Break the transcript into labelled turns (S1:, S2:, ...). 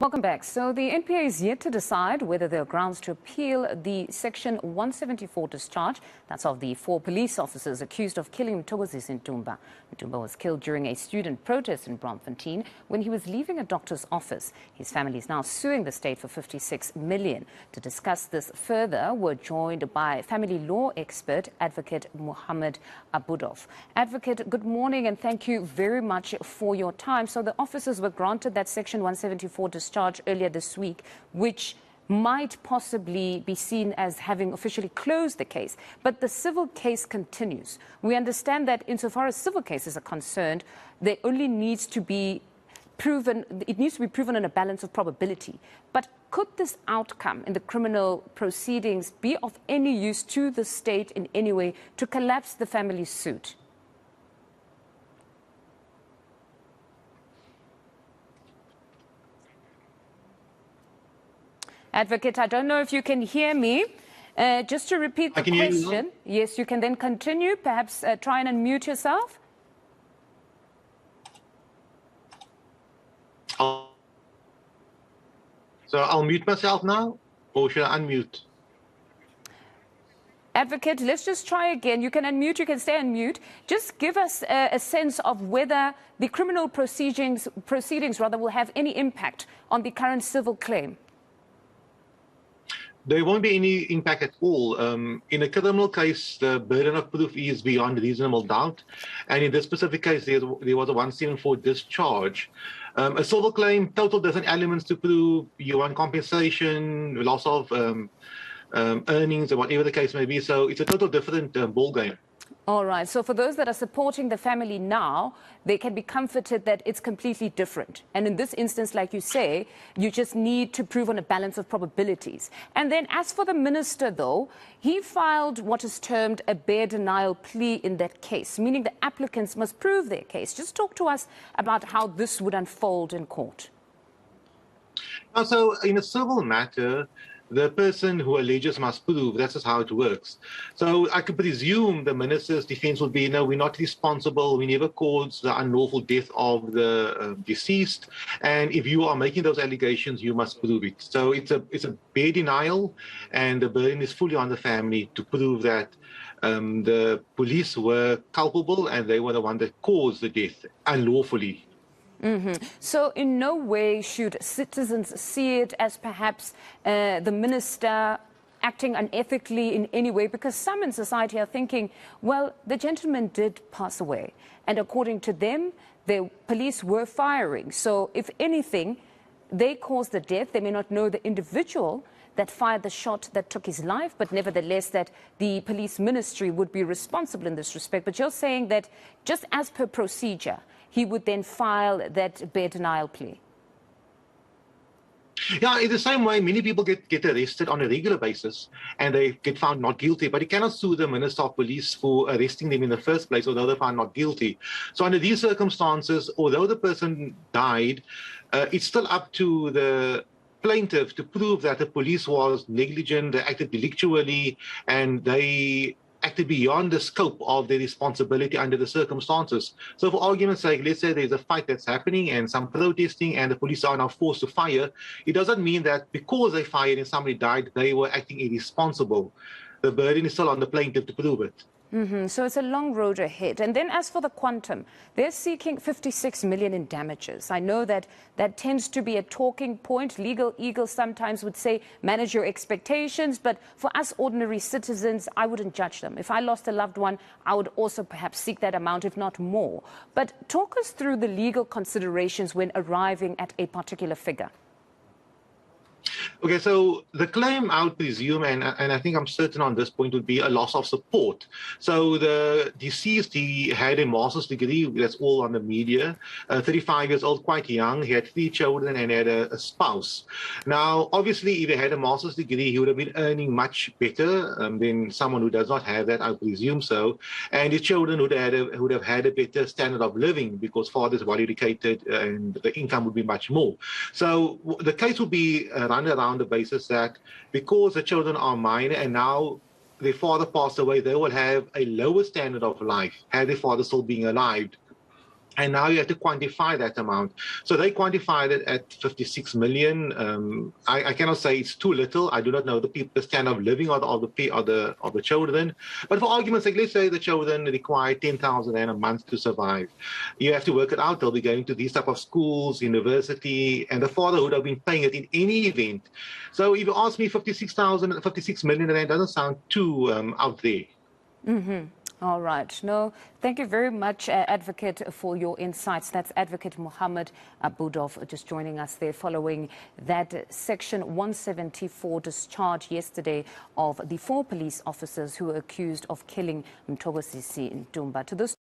S1: Welcome back. So the NPA is yet to decide whether there are grounds to appeal the Section 174 discharge. That's of the 4 police officers accused of killing Mthokozisi Ntumba. Ntumba was killed during a student protest in Braamfontein when he was leaving a doctor's office. His family is now suing the state for 56 million. To discuss this further, we're joined by family law expert, Advocate Mohammed Abduroaf. Advocate, good morning and thank you very much for your time. So the officers were granted that Section 174 discharge earlier this week, which might possibly be seen as having officially closed the case. But the civil case continues. We understand that insofar as civil cases are concerned, there only needs to be proven, it needs to be proven on a balance of probability. But could this outcome in the criminal proceedings be of any use to the state in any way to collapse the family's suit? Advocate, I don't know if you can hear me. Just to repeat the question. Yes, you can then continue. Perhaps try and unmute yourself.
S2: So I'll mute myself now, or should I unmute?
S1: Advocate, let's just try again. You can unmute, you can stay on mute. Just give us a sense of whether the criminal proceedings will have any impact on the current civil claim.
S2: There won't be any impact at all. In a criminal case, the burden of proof is beyond reasonable doubt. And in this specific case, there was a 174 discharge. A civil claim, total different elements to prove. You want compensation, loss of earnings, or whatever the case may be. So it's a total different ballgame.
S1: All right. So for those that are supporting the family now, they can be comforted that it's completely different. And in this instance, like you say, you just need to prove on a balance of probabilities. And then as for the minister, though, he filed what is termed a bare denial plea in that case, meaning the applicants must prove their case. Just talk to us about how this would unfold in court.
S2: So in a civil matter, the person who alleges must prove. That's just how it works. So I could presume the minister's defense would be, no, we're not responsible. We never caused the unlawful death of the deceased. And if you are making those allegations, you must prove it. So it's a bare denial, and the burden is fully on the family to prove that the police were culpable and they were the one that caused the death unlawfully.
S1: So in no way should citizens see it as perhaps the minister acting unethically in any way, because some in society are thinking, well, the gentleman did pass away, and according to them, the police were firing. So if anything, they caused the death. They may not know the individual that fired the shot that took his life, but nevertheless that the police ministry would be responsible in this respect. But you're saying that just as per procedure, he would then file that bare denial plea.
S2: Yeah, in the same way, many people get arrested on a regular basis and they get found not guilty, but you cannot sue the Minister of Police for arresting them in the first place, although they're found not guilty. So under these circumstances, although the person died, it's still up to the plaintiff to prove that the police was negligent, they acted delictually, and they acted beyond the scope of their responsibility under the circumstances. So for argument's sake, let's say there's a fight that's happening and some protesting and the police are now forced to fire. It doesn't mean that because they fired and somebody died, they were acting irresponsible. The burden is still on the plaintiff to prove it.
S1: So it's a long road ahead. And then as for the quantum, they're seeking 56 million in damages. I know that that tends to be a talking point. Legal eagles sometimes would say, manage your expectations. But for us ordinary citizens, I wouldn't judge them. If I lost a loved one, I would also perhaps seek that amount, if not more. But talk us through the legal considerations when arriving at a particular figure.
S2: Okay, so the claim I would presume, and I think I'm certain on this point, would be a loss of support. So the deceased, he had a master's degree, that's all on the media, 35 years old, quite young. He had 3 children and had a spouse. Now, obviously, if he had a master's degree, he would have been earning much better than someone who does not have that, I presume so. And his children would have had a better standard of living because fathers were educated and the income would be much more. So the case would be run around the basis that because the children are minor and now their father passed away, they will have a lower standard of life had their father still being alive. And now you have to quantify that amount. So they quantified it at 56 million. I cannot say it's too little. I do not know the standard of living of the children. But for argument's sake, let's say the children require 10,000 rand a month to survive. You have to work it out. They'll be going to these type of schools, university, and the father would have been paying it in any event. So if you ask me, 56 million rand doesn't sound too out there.
S1: All right. No, thank you very much, Advocate, for your insights. That's Advocate Mohammed Abduroaf just joining us there following that Section 174 discharge yesterday of the 4 police officers who were accused of killing Mthokozisi Ntumba. To this